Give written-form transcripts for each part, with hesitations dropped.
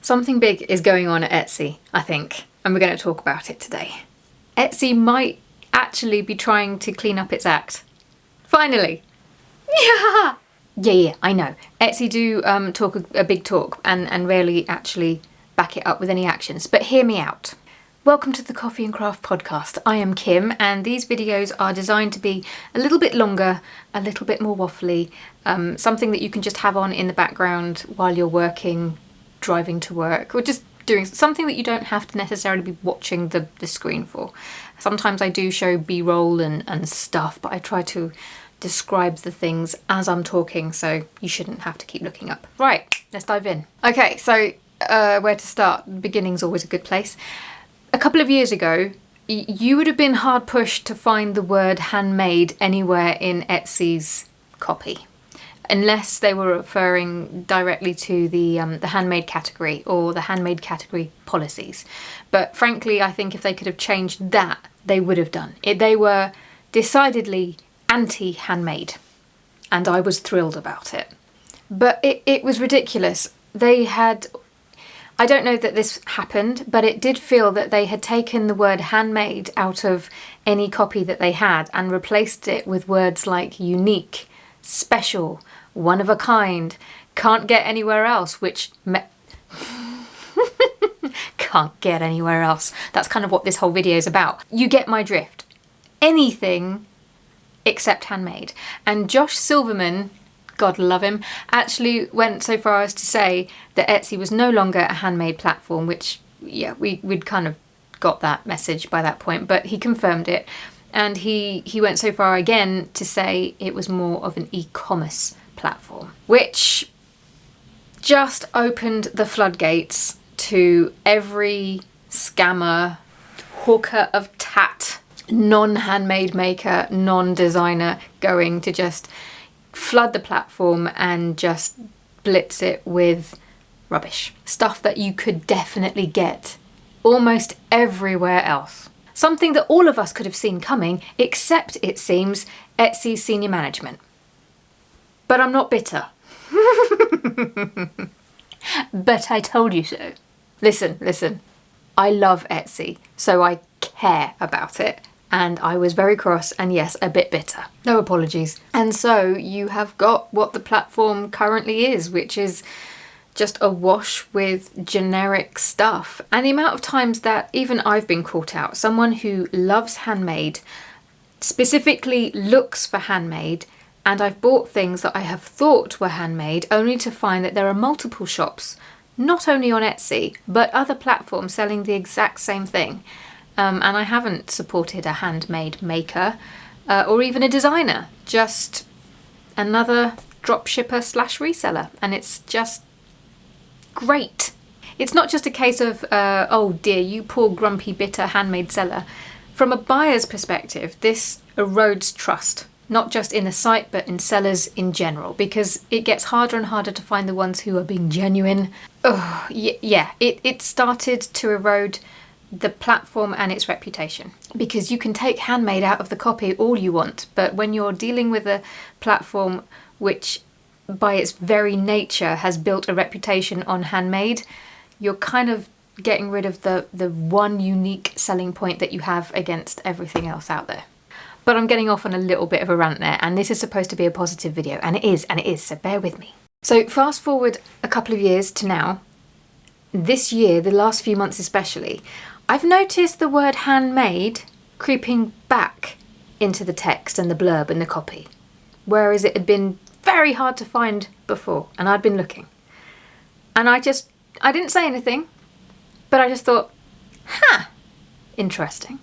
Something big is going on at Etsy, I think, and we're going to talk about it today. Etsy might actually be trying to clean up its act. Finally! Yeah, I know. Etsy do talk a big talk and rarely actually back it up with any actions, but hear me out. Welcome to the Coffee and Craft podcast. I am Kim, and these videos are designed to be a little bit longer, a little bit more waffly, something that you can just have on in the background while you're working, driving to work, or just doing something that you don't have to necessarily be watching the screen for. Sometimes I do show B-roll and stuff, but I try to describe the things as I'm talking, so you shouldn't have to keep looking up. Right, let's dive in. Okay, so where to start? Beginning's always a good place. A couple of years ago, you would have been hard pushed to find the word handmade anywhere in Etsy's copy, unless they were referring directly to the handmade category or the handmade category policies. But frankly, I think if they could have changed that, they would have done. They were decidedly anti-handmade, and I was thrilled about it. But it was ridiculous. They had... I don't know that this happened, but it did feel that they had taken the word handmade out of any copy that they had and replaced it with words like unique, special, one of a kind, can't get anywhere else, which... can't get anywhere else. That's kind of what this whole video is about. You get my drift. Anything except handmade. And Josh Silverman, God love him, actually went so far as to say that Etsy was no longer a handmade platform, which, yeah, we'd kind of got that message by that point, but he confirmed it. And he went so far again to say it was more of an e-commerce platform, which just opened the floodgates to every scammer, hawker of tat, non-handmade maker, non-designer going to just flood the platform and just blitz it with rubbish. Stuff that you could definitely get almost everywhere else. Something that all of us could have seen coming, except, it seems, Etsy's senior management. But I'm not bitter. But I told you so. Listen. I love Etsy, so I care about it. And I was very cross and, yes, a bit bitter. No apologies. And so you have got what the platform currently is, which is just awash with generic stuff. And the amount of times that even I've been caught out, someone who loves handmade, specifically looks for handmade, and I've bought things that I have thought were handmade only to find that there are multiple shops, not only on Etsy, but other platforms selling the exact same thing. And I haven't supported a handmade maker or even a designer, just another dropshipper / reseller. And it's just great. It's not just a case of, oh dear, you poor grumpy bitter handmade seller. From a buyer's perspective, this erodes trust, not just in the site, but in sellers in general, because it gets harder and harder to find the ones who are being genuine. Oh, yeah, it started to erode the platform and its reputation, because you can take handmade out of the copy all you want, but when you're dealing with a platform which by its very nature has built a reputation on handmade, you're kind of getting rid of the one unique selling point that you have against everything else out there. But I'm getting off on a little bit of a rant there, and this is supposed to be a positive video, and it is, so bear with me. So fast forward a couple of years to now. This year, the last few months especially, I've noticed the word handmade creeping back into the text and the blurb and the copy, whereas it had been very hard to find before, and I'd been looking. And I didn't say anything, but I just thought, interesting.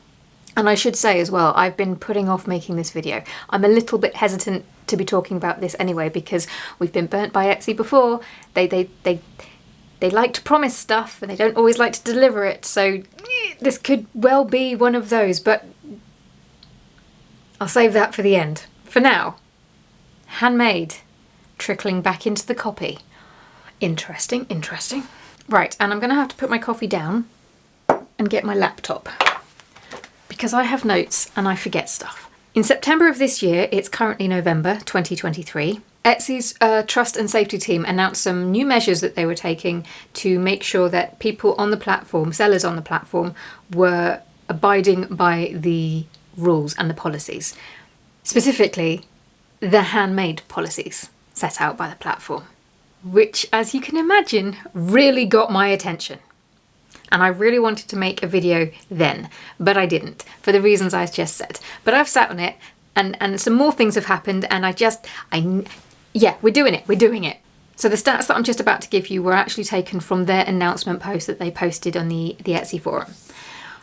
And I should say as well, I've been putting off making this video. I'm a little bit hesitant to be talking about this anyway, because we've been burnt by Etsy before. They like to promise stuff and they don't always like to deliver it, so this could well be one of those, but I'll save that for the end. For now, handmade, trickling back into the copy. Interesting. Right, and I'm going to have to put my coffee down and get my laptop, because I have notes and I forget stuff. In September of this year, it's currently November 2023, Etsy's trust and safety team announced some new measures that they were taking to make sure that people on the platform, sellers on the platform, were abiding by the rules and the policies. Specifically, the handmade policies set out by the platform, which, as you can imagine, really got my attention. And I really wanted to make a video then, but I didn't, for the reasons I just said. But I've sat on it, and some more things have happened, and we're doing it. So the stats that I'm just about to give you were actually taken from their announcement post that they posted on the Etsy forum.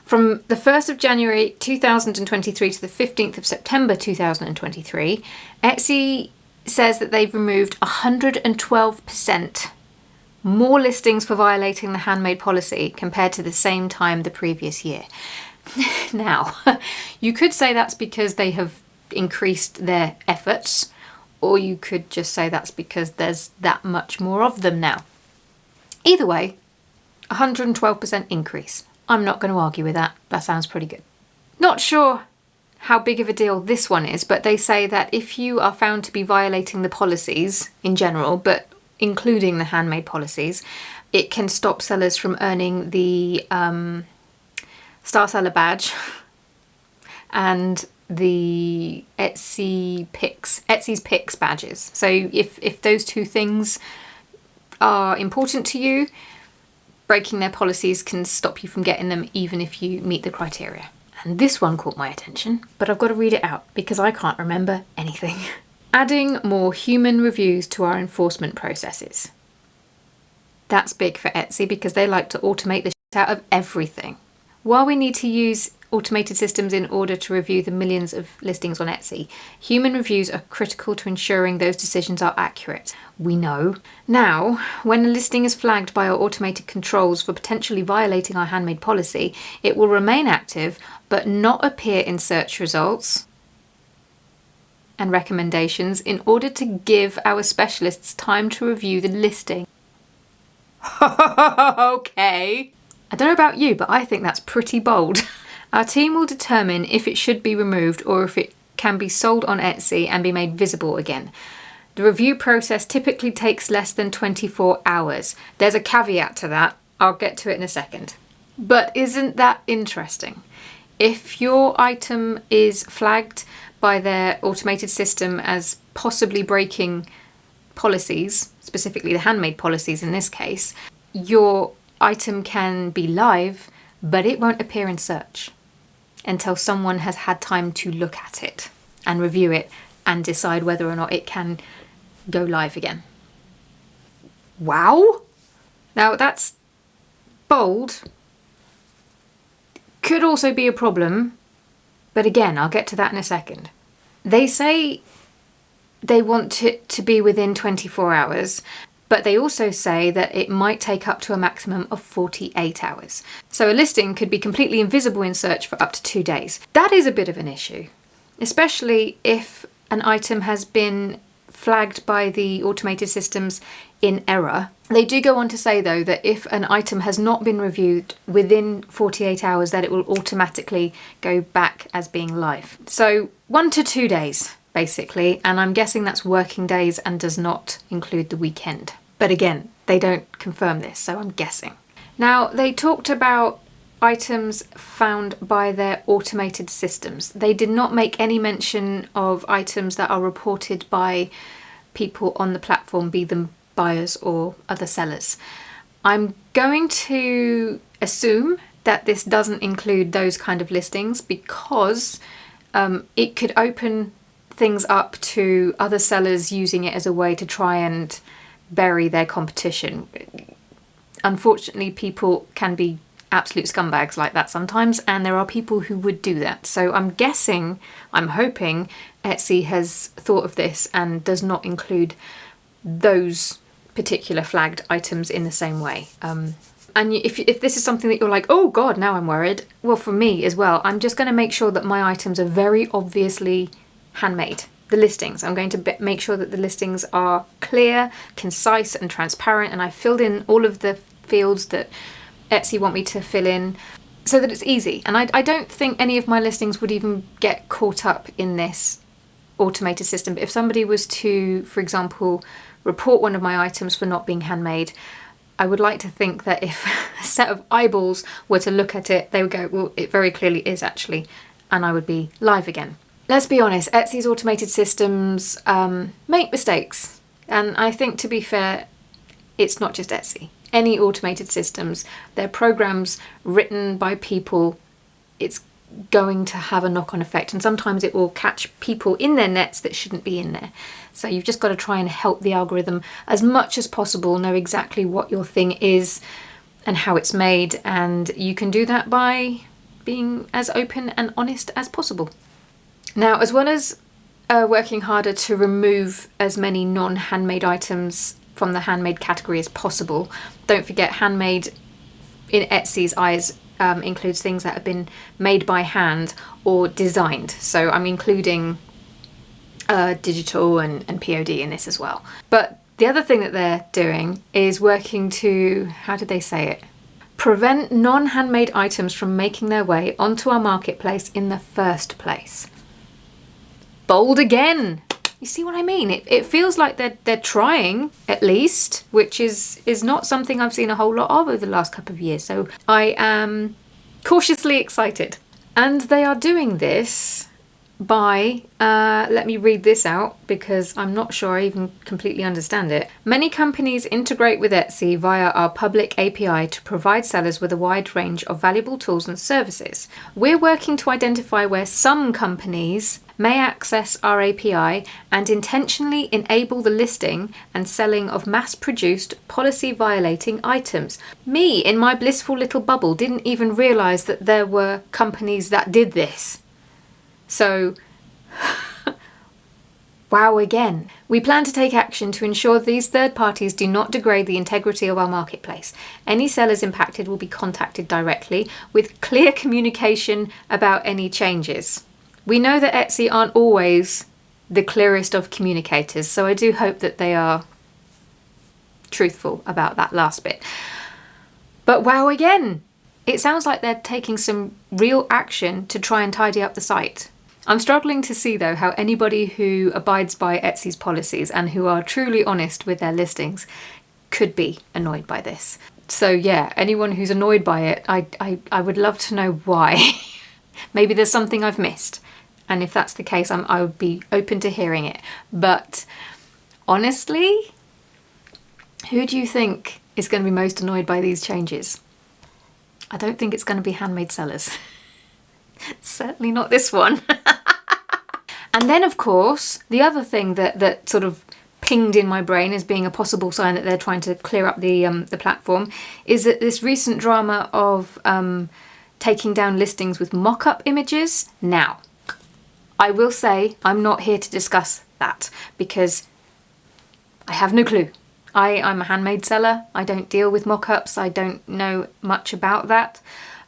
From the 1st of January 2023 to the 15th of September 2023, Etsy says that they've removed 112% more listings for violating the handmade policy compared to the same time the previous year. Now, you could say that's because they have increased their efforts, or you could just say that's because there's that much more of them now. Either way, 112% increase. I'm not going to argue with that. That sounds pretty good. Not sure how big of a deal this one is, but they say that if you are found to be violating the policies in general, but including the handmade policies, it can stop sellers from earning the Star Seller badge and the Etsy's Picks badges. So if those two things are important to you, breaking their policies can stop you from getting them even if you meet the criteria. And this one caught my attention, but I've got to read it out because I can't remember anything. Adding more human reviews to our enforcement processes. That's big for Etsy because they like to automate the shit out of everything. While we need to use automated systems in order to review the millions of listings on Etsy, human reviews are critical to ensuring those decisions are accurate. We know. Now, when a listing is flagged by our automated controls for potentially violating our handmade policy, it will remain active but not appear in search results and recommendations in order to give our specialists time to review the listing. Okay. I don't know about you, but I think that's pretty bold. Our team will determine if it should be removed or if it can be sold on Etsy and be made visible again. The review process typically takes less than 24 hours. There's a caveat to that. I'll get to it in a second. But isn't that interesting? If your item is flagged by their automated system as possibly breaking policies, specifically the handmade policies in this case, your item can be live, but it won't appear in search until someone has had time to look at it and review it and decide whether or not it can go live again. Wow! Now that's bold. Could also be a problem, but again, I'll get to that in a second. They say they want it to be within 24 hours, but they also say that it might take up to a maximum of 48 hours. So a listing could be completely invisible in search for up to 2 days. That is a bit of an issue, especially if an item has been flagged by the automated systems in error. They do go on to say, though, that if an item has not been reviewed within 48 hours, that it will automatically go back as being live. So 1 to 2 days, basically, and I'm guessing that's working days and does not include the weekend. But again, they don't confirm this, so I'm guessing. Now, they talked about items found by their automated systems. They did not make any mention of items that are reported by people on the platform, be them buyers or other sellers. I'm going to assume that this doesn't include those kind of listings because it could open things up to other sellers using it as a way to try and bury their competition. Unfortunately, people can be absolute scumbags like that sometimes, and there are people who would do that. So I'm hoping Etsy has thought of this and does not include those particular flagged items in the same way. And if this is something that you're like, oh God, now I'm worried, well, for me as well, I'm just going to make sure that my items are very obviously handmade. The listings, I'm going to make sure that the listings are clear, concise and transparent, and I filled in all of the fields that Etsy want me to fill in so that it's easy. And I don't think any of my listings would even get caught up in this automated system, but if somebody was to, for example, report one of my items for not being handmade, I would like to think that if a set of eyeballs were to look at it, they would go, well, it very clearly is actually, and I would be live again. Let's be honest, Etsy's automated systems make mistakes. And I think, to be fair, it's not just Etsy. Any automated systems, they're programs written by people. It's going to have a knock-on effect, and sometimes it will catch people in their nets that shouldn't be in there. So you've just got to try and help the algorithm as much as possible know exactly what your thing is and how it's made, and you can do that by being as open and honest as possible. Now, as well as working harder to remove as many non-handmade items from the handmade category as possible, don't forget handmade in Etsy's eyes includes things that have been made by hand or designed. So I'm including digital and POD in this as well. But the other thing that they're doing is working to, how did they say it? Prevent non-handmade items from making their way onto our marketplace in the first place. Bold again! You see what I mean? It feels like they're trying, at least, which is not something I've seen a whole lot of over the last couple of years. So I am cautiously excited. And they are doing this by, let me read this out because I'm not sure I even completely understand it. Many companies integrate with Etsy via our public API to provide sellers with a wide range of valuable tools and services. We're working to identify where some companies may access our API and intentionally enable the listing and selling of mass-produced, policy-violating items. Me, in my blissful little bubble, didn't even realise that there were companies that did this. So, wow again. We plan to take action to ensure these third parties do not degrade the integrity of our marketplace. Any sellers impacted will be contacted directly with clear communication about any changes. We know that Etsy aren't always the clearest of communicators, so I do hope that they are truthful about that last bit. But wow again! It sounds like they're taking some real action to try and tidy up the site. I'm struggling to see, though, how anybody who abides by Etsy's policies and who are truly honest with their listings could be annoyed by this. So yeah, anyone who's annoyed by it, I would love to know why. Maybe there's something I've missed. And if that's the case, I would be open to hearing it. But honestly, who do you think is going to be most annoyed by these changes? I don't think it's going to be handmade sellers. Certainly not this one. And then, of course, the other thing that sort of pinged in my brain as being a possible sign that they're trying to clear up the platform is that this recent drama of taking down listings with mock-up images. Now, I will say I'm not here to discuss that because I have no clue. I'm a handmade seller. I don't deal with mock-ups. I don't know much about that.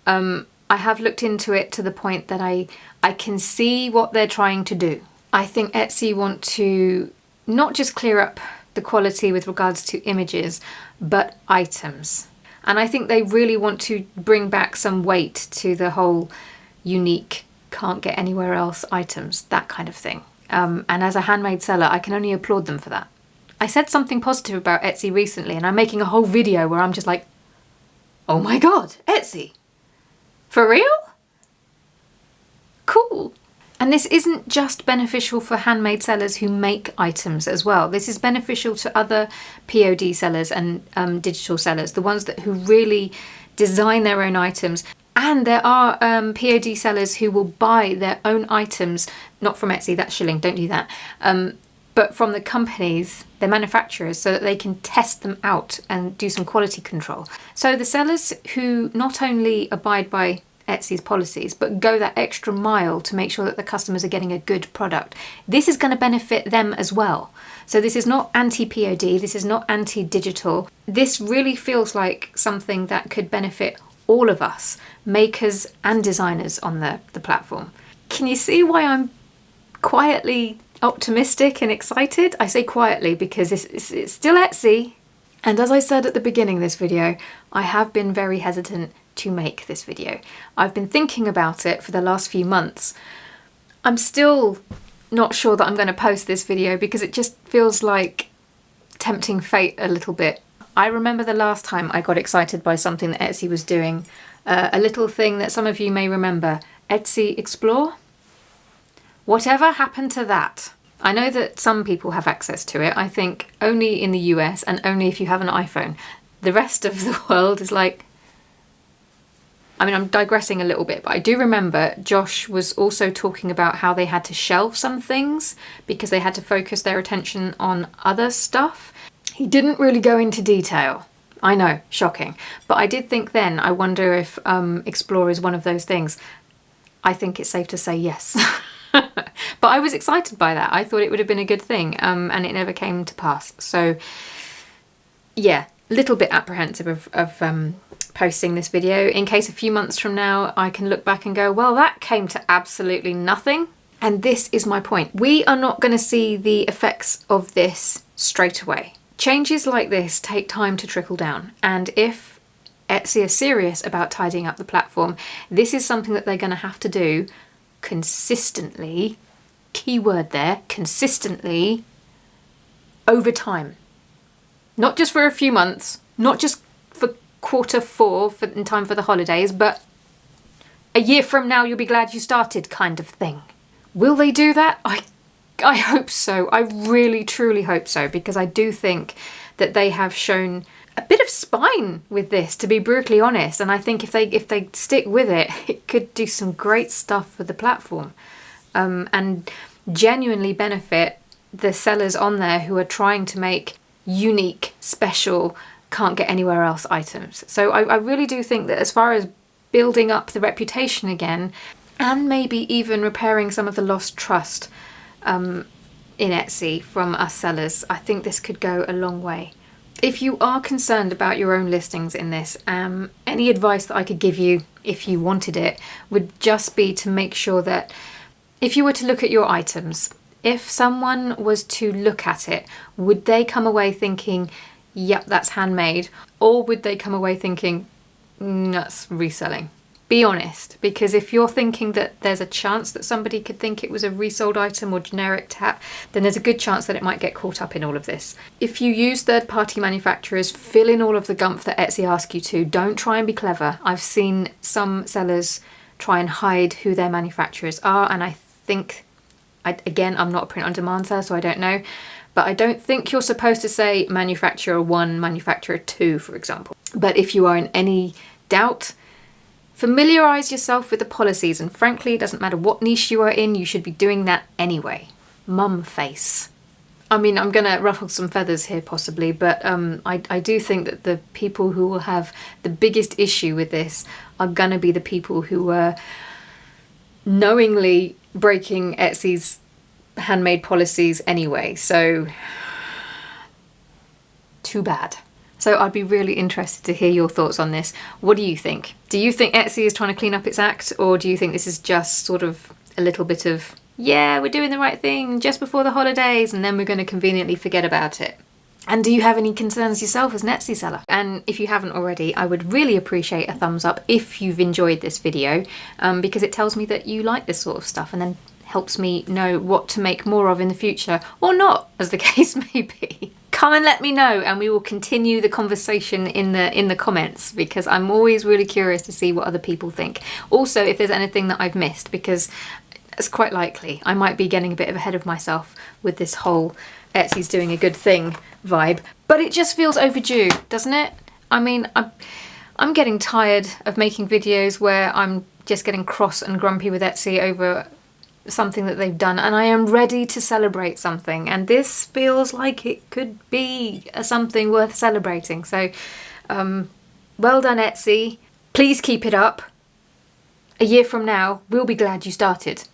I have looked into it to the point that I can see what they're trying to do. I think Etsy want to not just clear up the quality with regards to images, but items. And I think they really want to bring back some weight to the whole unique, can't get anywhere else items, that kind of thing. And as a handmade seller, I can only applaud them for that. I said something positive about Etsy recently, and I'm making a whole video where I'm just like, oh my god, Etsy! For real? Cool. And this isn't just beneficial for handmade sellers who make items as well. This is beneficial to other POD sellers and digital sellers, the ones who really design their own items. And there are POD sellers who will buy their own items, not from Etsy, that's shilling, don't do that, but from the companies, the manufacturers, so that they can test them out and do some quality control. So the sellers who not only abide by Etsy's policies, but go that extra mile to make sure that the customers are getting a good product, this is going to benefit them as well. So this is not anti-POD, this is not anti-digital. This really feels like something that could benefit all of us, makers and designers on the platform. Can you see why I'm quietly optimistic and excited? I say quietly because it's still Etsy. And as I said at the beginning of this video, I have been very hesitant to make this video. I've been thinking about it for the last few months. I'm still not sure that I'm going to post this video because it just feels like tempting fate a little bit. I remember the last time I got excited by something that Etsy was doing, a little thing that some of you may remember, Etsy Explore. Whatever happened to that? I know that some people have access to it, I think only in the US and only if you have an iPhone. The rest of the world is like... I mean, I'm digressing a little bit, but I do remember Josh was also talking about how they had to shelve some things because they had to focus their attention on other stuff. He didn't really go into detail. I know, shocking. But I did think then, I wonder if Explore is one of those things. I think it's safe to say yes. But I was excited by that. I thought it would have been a good thing, and it never came to pass. So yeah, a little bit apprehensive of posting this video in case a few months from now I can look back and go, well, that came to absolutely nothing. And this is my point. We are not going to see the effects of this straight away. Changes like this take time to trickle down. And if Etsy are serious about tidying up the platform, this is something that they're going to have to do consistently, key word there, consistently, over time. Not just for a few months, not just for Q4 in time for the holidays, but a year from now you'll be glad you started kind of thing. Will they do that? I hope so. I really truly hope so, because I do think that they have shown a bit of spine with this, to be brutally honest, and I think if they stick with it, it could do some great stuff for the platform, and genuinely benefit the sellers on there who are trying to make unique, special, can't get anywhere else items. So I really do think that as far as building up the reputation again, and maybe even repairing some of the lost trust in Etsy from us sellers, I think this could go a long way. If you are concerned about your own listings in this, any advice that I could give you, if you wanted it, would just be to make sure that if you were to look at your items, if someone was to look at it, would they come away thinking, yep, that's handmade, or would they come away thinking, that's reselling? Be honest, because if you're thinking that there's a chance that somebody could think it was a resold item or generic tap, then there's a good chance that it might get caught up in all of this. If you use third-party manufacturers, fill in all of the gumph that Etsy asks you to. Don't try and be clever. I've seen some sellers try and hide who their manufacturers are, and I think, again, I'm not a print-on-demand seller, so I don't know, but I don't think you're supposed to say manufacturer 1, manufacturer 2, for example. But if you are in any doubt, familiarise yourself with the policies, and frankly, it doesn't matter what niche you are in, you should be doing that anyway. Mum face. I mean, I'm going to ruffle some feathers here possibly, but I do think that the people who will have the biggest issue with this are going to be the people who are knowingly breaking Etsy's handmade policies anyway, so too bad. So I'd be really interested to hear your thoughts on this. What do you think? Do you think Etsy is trying to clean up its act, or do you think this is just sort of a little bit of, yeah, we're doing the right thing just before the holidays and then we're going to conveniently forget about it? And do you have any concerns yourself as an Etsy seller? And if you haven't already, I would really appreciate a thumbs up if you've enjoyed this video, because it tells me that you like this sort of stuff and then helps me know what to make more of in the future, or not, as the case may be. Come and let me know, and we will continue the conversation in the comments, because I'm always really curious to see what other people think. Also, if there's anything that I've missed, because it's quite likely I might be getting a bit ahead of myself with this whole Etsy's doing a good thing vibe, but it just feels overdue, doesn't it? I mean, I'm getting tired of making videos where I'm just getting cross and grumpy with Etsy over something that they've done, and I am ready to celebrate something, and this feels like it could be something worth celebrating. So well done, Etsy. Please keep it up. A year from now, we'll be glad you started.